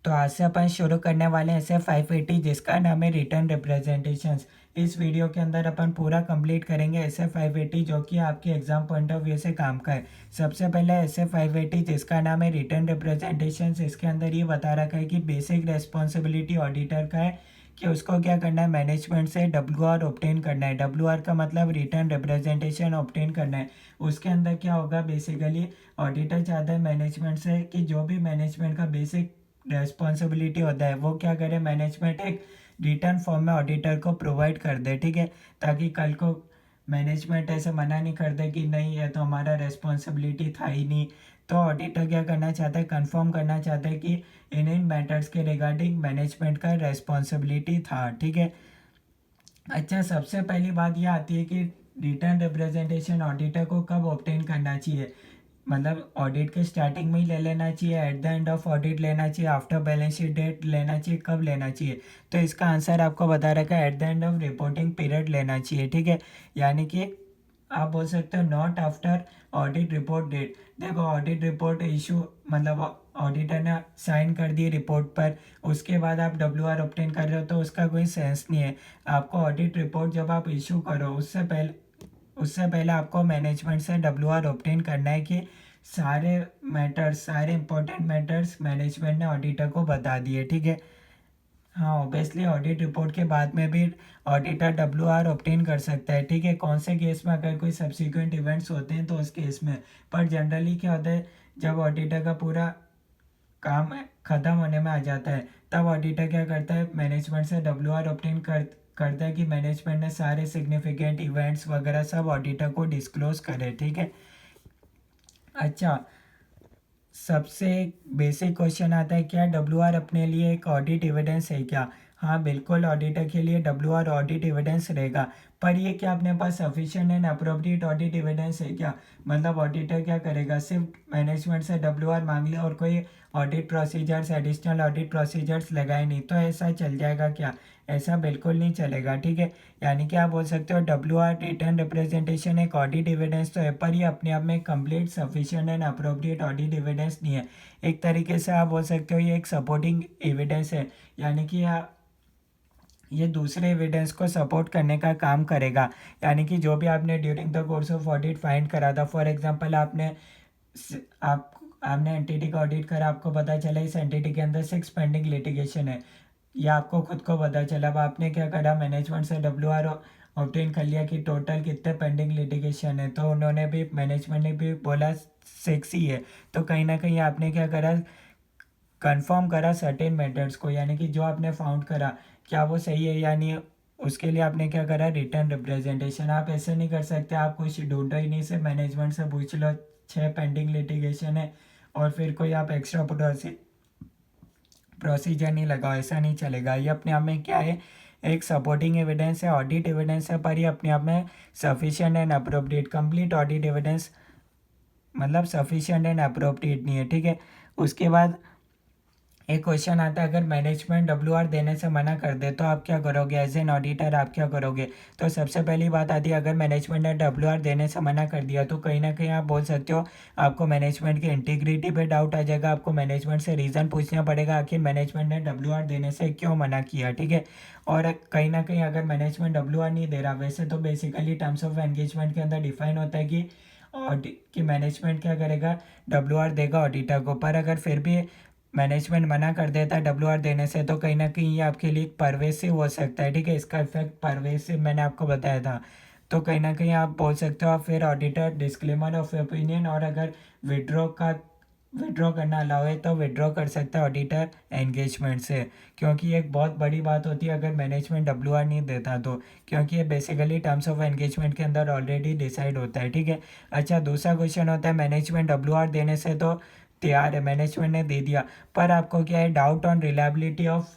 तो आज से अपन शुरू करने वाले हैं ऐसे 580 जिसका नाम है रिटर्न रिप्रेजेंटेशंस। इस वीडियो के अंदर अपन पूरा कंप्लीट करेंगे ऐसे 580 जो कि आपके एग्जाम पॉइंट ऑफ व्यू से काम का है। सबसे पहले ऐसे 580 जिसका नाम है रिटर्न रिप्रेजेंटेशंस, इसके अंदर ये बता रखा है कि बेसिक रेस्पॉन्सिबिलिटी ऑडिटर का है कि उसको क्या करना है, मैनेजमेंट से WR ऑब्टेन करना है। WR का मतलब रिटर्न रिप्रेजेंटेशन ऑब्टेन करना है। उसके अंदर क्या होगा, बेसिकली ऑडिटर चाहता है मैनेजमेंट से कि जो भी मैनेजमेंट का बेसिक रेस्पॉन्सिबिलिटी होता है वो क्या करे, मैनेजमेंट एक रिटर्न फॉर्म में ऑडिटर को प्रोवाइड कर दे, ठीक है। ताकि कल को मैनेजमेंट ऐसे मना नहीं कर दे कि नहीं ये तो हमारा रेस्पॉन्सिबिलिटी था ही नहीं। तो ऑडिटर क्या करना चाहता है, कंफर्म करना चाहता है कि इन मैटर्स के रिगार्डिंग मैनेजमेंट का रेस्पॉन्सिबिलिटी था, ठीक है। अच्छा, सबसे पहली बात ये आती है कि रिटर्न रिप्रेजेंटेशन ऑडिटर को कब ऑब्टेन करना चाहिए। मतलब ऑडिट के स्टार्टिंग में ही ले लेना चाहिए, at the end of audit लेना चाहिए, आफ्टर बैलेंस शीट डेट लेना चाहिए, कब लेना चाहिए। तो इसका आंसर आपको बता रखा है, at the end of reporting period लेना चाहिए, ठीक है। यानी कि आप बोल सकते हो not after audit report date. देखो ऑडिट रिपोर्ट इशू मतलब ऑडिटर ने साइन कर दी रिपोर्ट पर, उसके बाद आप WR ऑब्टेन कर रहे हो तो उसका कोई सेंस नहीं है। आपको ऑडिट रिपोर्ट जब आप इशू करो उससे पहले आपको मैनेजमेंट से WR ऑब्टेन करना है कि सारे मैटर्स, सारे इंपॉर्टेंट मैटर्स मैनेजमेंट ने ऑडिटर को बता दिए, ठीक है। हाँ, ऑब्वियसली ऑडिट रिपोर्ट के बाद में भी ऑडिटर WR ऑब्टेन कर सकता है, ठीक है। कौन से केस में, अगर कोई सब्सिक्वेंट इवेंट्स होते हैं तो उस केस में। पर जनरली क्या होता है, जब ऑडिटर का पूरा काम खत्म होने में आ जाता है तब ऑडिटर क्या करता है, मैनेजमेंट से WR ऑब्टेन करता है कि मैनेजमेंट ने सारे सिग्निफिकेंट इवेंट्स वगैरह सब ऑडिटर को डिस्क्लोज करे, ठीक है। अच्छा, सबसे बेसिक क्वेश्चन आता है, क्या WR अपने लिए एक ऑडिट एविडेंस है क्या। हाँ बिल्कुल, ऑडिटर के लिए WR ऑडिट एविडेंस रहेगा। पर ये क्या अपने पास sufficient and appropriate audit evidence है क्या। मतलब ऑडिटर क्या करेगा, सिर्फ मैनेजमेंट से WR मांग ले और कोई audit procedures, additional audit procedures लगाए नहीं, तो ऐसा चल जाएगा क्या। ऐसा बिल्कुल नहीं चलेगा, ठीक है। यानी कि आप बोल सकते हो WR रिटर्न रिप्रेजेंटेशन एक ऑडिट एविडेंस तो है, पर ये अपने आप में complete sufficient and appropriate audit evidence नहीं है। एक तरीके से आप बोल सकते हो ये एक सपोर्टिंग एविडेंस है। यानी कि ये दूसरे एविडेंस को सपोर्ट करने का काम करेगा। यानी कि जो भी आपने during the course of audit find करा था, फॉर एग्जांपल आप आपने एंटिटी का ऑडिट करा, आपको पता चला इस एंटिटी के अंदर 6 पेंडिंग लिटिगेशन है, या आपको खुद को पता चला, अब आपने क्या करा, मैनेजमेंट से WR ऑब्टेन कर लिया कि टोटल कितने पेंडिंग लिटिगेशन है, तो उन्होंने भी, मैनेजमेंट ने भी बोला 6 ही है। तो कहीं ना कहीं आपने क्या करा, कंफर्म करा सर्टेन मैटर्स को, यानी कि जो आपने फाउंड करा क्या वो सही है या नहीं। उसके लिए आपने क्या करा, रिटर्न रिप्रेजेंटेशन। आप ऐसे नहीं कर सकते, आप कुछ ढूंढो ही नहीं, से मैनेजमेंट से पूछ लो 6 पेंडिंग लिटिगेशन है और फिर कोई आप एक्स्ट्रा प्रोसीजर नहीं लगाओ, ऐसा नहीं चलेगा। ये अपने आप में क्या है, एक सपोर्टिंग एविडेंस है, ऑडिट एविडेंस है, पर ये अपने आप में sufficient and appropriate, complete audit evidence मतलब सफिशिएंट एंड अप्रोप्रिएट नहीं है, ठीक है। उसके बाद एक क्वेश्चन आता है, अगर मैनेजमेंट WR देने से मना कर दे तो आप क्या करोगे, एज एन ऑडिटर आप क्या करोगे। तो सबसे पहली बात आती है, अगर मैनेजमेंट ने WR देने से मना कर दिया तो कहीं ना कहीं आप बोल सकते हो आपको मैनेजमेंट की इंटीग्रिटी पे डाउट आ जाएगा। आपको मैनेजमेंट से रीज़न पूछना पड़ेगा आखिर मैनेजमेंट ने WR देने से क्यों मना किया, ठीक है। और कहीं ना कहीं अगर मैनेजमेंट WR नहीं दे रहा, वैसे तो बेसिकली टर्म्स ऑफ एंगेजमेंट के अंदर डिफाइन होता है कि मैनेजमेंट क्या करेगा, WR देगा ऑडिटर को। पर अगर फिर भी मैनेजमेंट मना कर देता है WR देने से, तो कहीं ना कहीं ये आपके लिए परवेसिव हो सकता है, ठीक है। इसका इफेक्ट परवेसिव मैंने आपको बताया था। तो कहीं ना कहीं आप बोल सकते हो आप फिर ऑडिटर डिस्क्लेमर ऑफ ओपिनियन, और अगर विड्रॉ करना अलाउ है तो विड्रॉ कर सकता है ऑडिटर एंगेजमेंट से, क्योंकि ये एक बहुत बड़ी बात होती है अगर मैनेजमेंट WR नहीं देता तो, क्योंकि ये बेसिकली टर्म्स ऑफ एंगेजमेंट के अंदर ऑलरेडी डिसाइड होता है, ठीक है। अच्छा, दूसरा क्वेश्चन होता है, मैनेजमेंट WR देने से तो तैयार है, मैनेजमेंट ने दे दिया, पर आपको क्या है, doubt on reliability of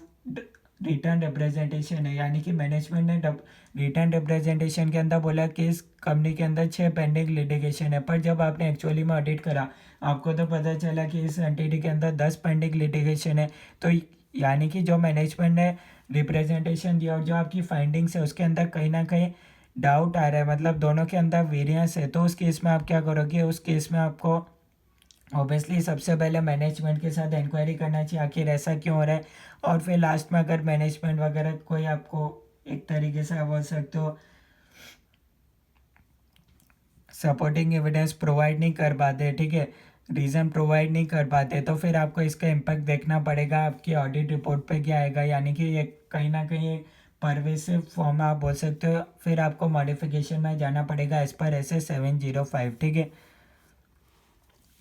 return representation है। यानी कि मैनेजमेंट ने रिटर्न रिप्रेजेंटेशन के अंदर बोला कि इस कंपनी के अंदर 6 पेंडिंग लिटिगेशन है, पर जब आपने एक्चुअली में ऑडिट करा आपको तो पता चला कि इस एंटिटी के अंदर 10 पेंडिंग लिटिगेशन है। तो यानी कि जो मैनेजमेंट ने रिप्रेजेंटेशन दिया और जो आपकी फाइंडिंग्स है उसके अंदर कहीं ना कहीं डाउट आ रहा है, मतलब दोनों के अंदर वेरियंस है। तो उस केस में आप क्या करोगे, उस केस में आपको ऑब्वियसली सबसे पहले मैनेजमेंट के साथ इंक्वायरी करना चाहिए आखिर ऐसा क्यों हो रहा है, और फिर लास्ट में अगर मैनेजमेंट वगैरह कोई आपको एक तरीके से बोल सकते हो सपोर्टिंग एविडेंस प्रोवाइड नहीं कर पाते, ठीक है, रीज़न प्रोवाइड नहीं कर पाते, तो फिर आपको इसका इम्पैक्ट देखना पड़ेगा आपकी ऑडिट रिपोर्ट पे क्या आएगा, यानी कि ये कहीं ना कहीं परवेसिव फॉर्म में आप बोल सकते हो, फिर आपको मॉडिफिकेशन में जाना पड़ेगा एज पर ऐसे 705, ठीक है।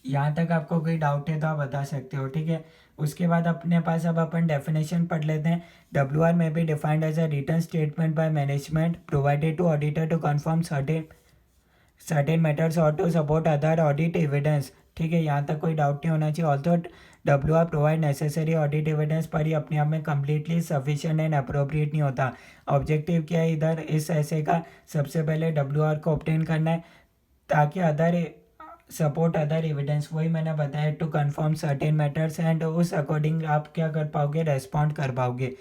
यहाँ तक आपको कोई डाउट है तो आप बता सकते हो, ठीक है। उसके बाद अपने पास अब अपन डेफिनेशन पढ़ लेते हैं। WR may be defined as a written statement by management provided to auditor to confirm certain matters और to support other audit evidence, ठीक है, यहाँ तक कोई डाउट नहीं होना चाहिए। Also WR provide necessary audit evidence, पर ये अपने आप में कम्प्लीटली सफिशिएंट एंड अप्रोप्रिएट नहीं होता। ऑब्जेक्टिव क्या है इधर इस ऐसे का, सबसे पहले WR को ऑब्टेन करना है ताकि अदर सपोर्ट अदर एविडेंस, वही मैंने बताया, to confirm certain matters and उस अकॉर्डिंग आप क्या कर पाओगे, रेस्पॉन्ड कर पाओगे।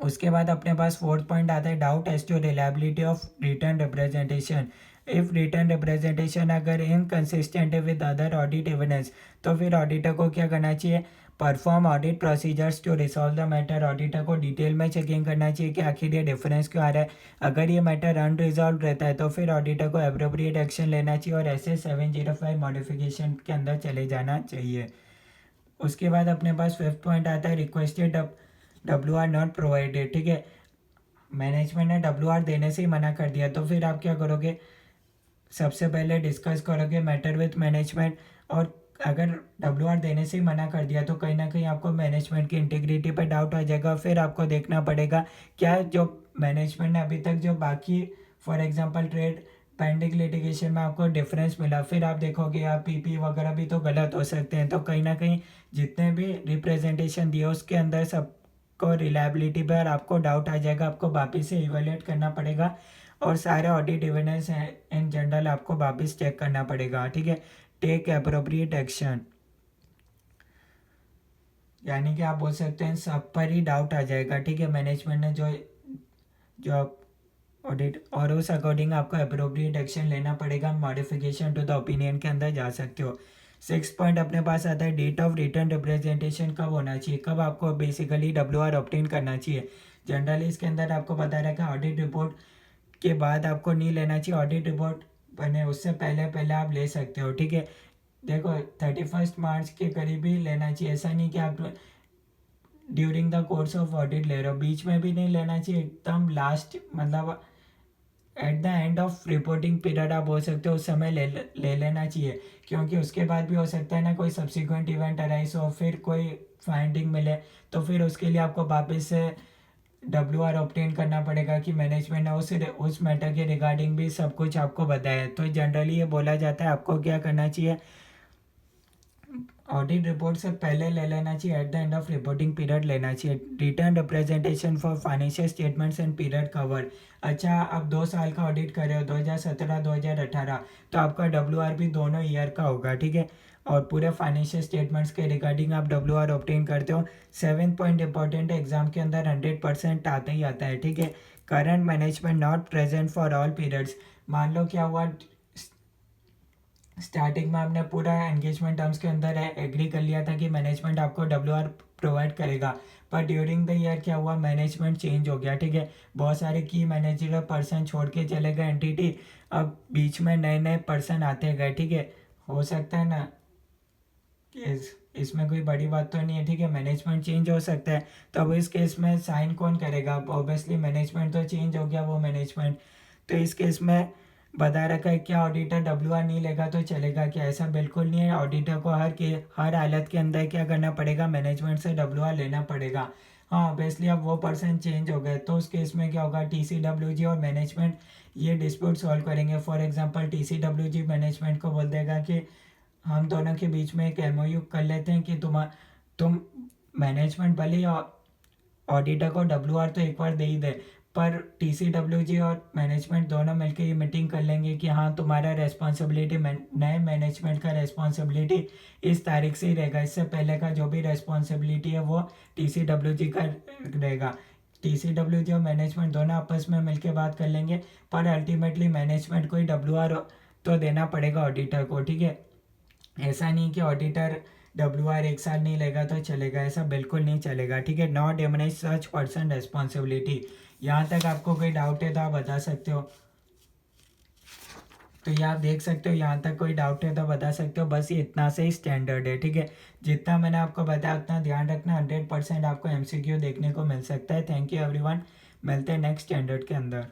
उसके बाद अपने पास फोर्थ पॉइंट आता है doubt as to reliability of return representation. If return representation अगर इनकन्सिस्टेंट है विद अदर ऑडिट एविडेंस, तो फिर ऑडिटर को क्या करना चाहिए, perform audit procedures to resolve the matter. Auditor को डिटेल में चेकिंग करना चाहिए कि आखिर ये डिफरेंस क्यों आ रहा है। अगर ये मैटर अनरिजॉल्व रहता है तो फिर ऑडिटर को अप्रोप्रिएट एक्शन लेना चाहिए और ऐसे 705 मॉडिफिकेशन के अंदर चले जाना चाहिए। उसके बाद अपने पास फिफ्थ पॉइंट आता है रिक्वेस्टेड WR नॉट प्रोवाइडेड, ठीक है, मैनेजमेंट ने WR देने से ही मना कर दिया, तो फिर आप क्या करोगे, सबसे पहले डिस्कस करोगे मैटर विथ मैनेजमेंट, और अगर WR देने से ही मना कर दिया तो कहीं ना कहीं आपको मैनेजमेंट की इंटीग्रिटी पर डाउट आ जाएगा। फिर आपको देखना पड़ेगा क्या जो मैनेजमेंट ने अभी तक जो बाकी for example trade pending litigation में आपको डिफरेंस मिला, फिर आप देखोगे यार PP वगैरह भी तो गलत हो सकते हैं, तो कहीं ना कहीं जितने भी रिप्रेजेंटेशन दिए उसके अंदर सबको रिलायबिलिटी पर आपको डाउट आ जाएगा, आपको वापस से इवेल्युएट करना पड़ेगा और सारे ऑडिट एविडेंस इन जनरल आपको वापस चेक करना पड़ेगा, ठीक है। टेक अप्रोप्रिएट एक्शन, यानी कि आप बोल सकते हैं सब पर ही डाउट आ जाएगा, ठीक है, मैनेजमेंट ने जो जो ऑडिट, और उस अकॉर्डिंग आपको अप्रोप्रिएट एक्शन लेना पड़ेगा, मॉडिफिकेशन टू द ओपिनियन के अंदर जा सकते हो। सिक्स पॉइंट अपने पास आता है डेट ऑफ रिटर्न रिप्रेजेंटेशन कब होना चाहिए, कब आपको बेसिकली WR ऑब्टेन करना चाहिए। जनरली इसके अंदर आपको बता रहा है कि ऑडिट रिपोर्ट के बाद आपको नहीं लेना चाहिए, ऑडिट रिपोर्ट बने उससे पहले पहले आप ले सकते हो, ठीक है। देखो 31 मार्च के करीब ही लेना चाहिए, ऐसा नहीं कि आप during the course of audit ले रहे हो, बीच में भी नहीं लेना चाहिए, एकदम लास्ट मतलब at the end of reporting period आप बोल सकते हो उस समय ले लेना चाहिए, क्योंकि उसके बाद भी हो सकता है ना कोई सब्सिक्वेंट इवेंट अराइज हो, फिर कोई फाइंडिंग मिले, तो फिर उसके लिए आपको वापस से WR ऑब्टेन करना पड़ेगा कि मैनेजमेंट ने उस मैटर के रिगार्डिंग भी सब कुछ आपको बताया। तो जनरली ये बोला जाता है आपको क्या करना चाहिए, ऑडिट रिपोर्ट से पहले ले लेना चाहिए, at the end of reporting period लेना चाहिए। Written representation for financial statements and period cover, अच्छा आप 2 साल का ऑडिट कर रहे हो 2017 2018, तो आपका WR भी दोनों ईयर का होगा, ठीक है, और पूरे फाइनेंशियल स्टेटमेंट्स के रिगार्डिंग आप WR ऑब्टेन करते हो। 7 पॉइंट इंपॉर्टेंट है, एग्जाम के अंदर 100% आता ही आता है, ठीक है। Current management not present for all periods, मान लो क्या हुआ स्टार्टिंग में आपने पूरा एंगेजमेंट टर्म्स के अंदर एग्री कर लिया था कि मैनेजमेंट आपको WR प्रोवाइड करेगा, पर ड्यूरिंग द ईयर क्या हुआ, मैनेजमेंट चेंज हो गया, ठीक है, बहुत सारे की मैनेजर पर्सन छोड़ के चले गए एंटिटी, अब बीच में नए नए पर्सन आते गए, ठीक है, हो सकता है ना कि इसमें कोई बड़ी बात तो नहीं है, ठीक है, मैनेजमेंट चेंज हो सकता है, तो अब इस केस में साइन कौन करेगा, ऑब्वियसली मैनेजमेंट तो चेंज हो गया वो मैनेजमेंट, तो इस केस में बता रखा है क्या ऑडिटर WR नहीं लेगा तो चलेगा क्या, ऐसा बिल्कुल नहीं है, ऑडिटर को हर हालत के अंदर क्या करना पड़ेगा, मैनेजमेंट से WR लेना पड़ेगा। हाँ ऑब्वियसली अब वो पर्सन चेंज हो गए तो उस केस में क्या होगा, TCWG और मैनेजमेंट ये डिस्प्यूट सॉल्व करेंगे। फॉर एग्जांपल TCWG मैनेजमेंट को बोल देगा कि हम दोनों के बीच में एक MOU कर लेते हैं कि तुम मैनेजमेंट भले ही ऑडिटर को WR तो एक बार दे ही दे, पर TCWG और मैनेजमेंट दोनों मिलकर ये मीटिंग कर लेंगे कि हाँ तुम्हारा रेस्पॉन्सिबिलिटी नए मैनेजमेंट का रेस्पॉन्सिबिलिटी इस तारीख से ही रहेगा, इससे पहले का जो भी रेस्पॉन्सिबिलिटी है वो TCWG का रहेगा। TCWG और मैनेजमेंट दोनों आपस में मिलकर बात कर लेंगे, पर अल्टीमेटली मैनेजमेंट को ही WR तो देना पड़ेगा ऑडिटर को, ठीक है। ऐसा नहीं कि ऑडिटर WR 1 साल नहीं लेगा तो चलेगा, ऐसा बिल्कुल नहीं चलेगा, ठीक है। Not demonise such person responsibility. यहाँ तक आपको कोई डाउट है तो आप बता सकते हो। तो ये आप देख सकते हो, यहाँ तक कोई डाउट है तो बता सकते हो। बस ये इतना से ही स्टैंडर्ड है, ठीक है। जितना मैंने आपको बताया उतना ध्यान रखना, 100% आपको MCQ देखने को मिल सकता है। थैंक यू एवरीवन, मिलते हैं नेक्स्ट स्टैंडर्ड के अंदर।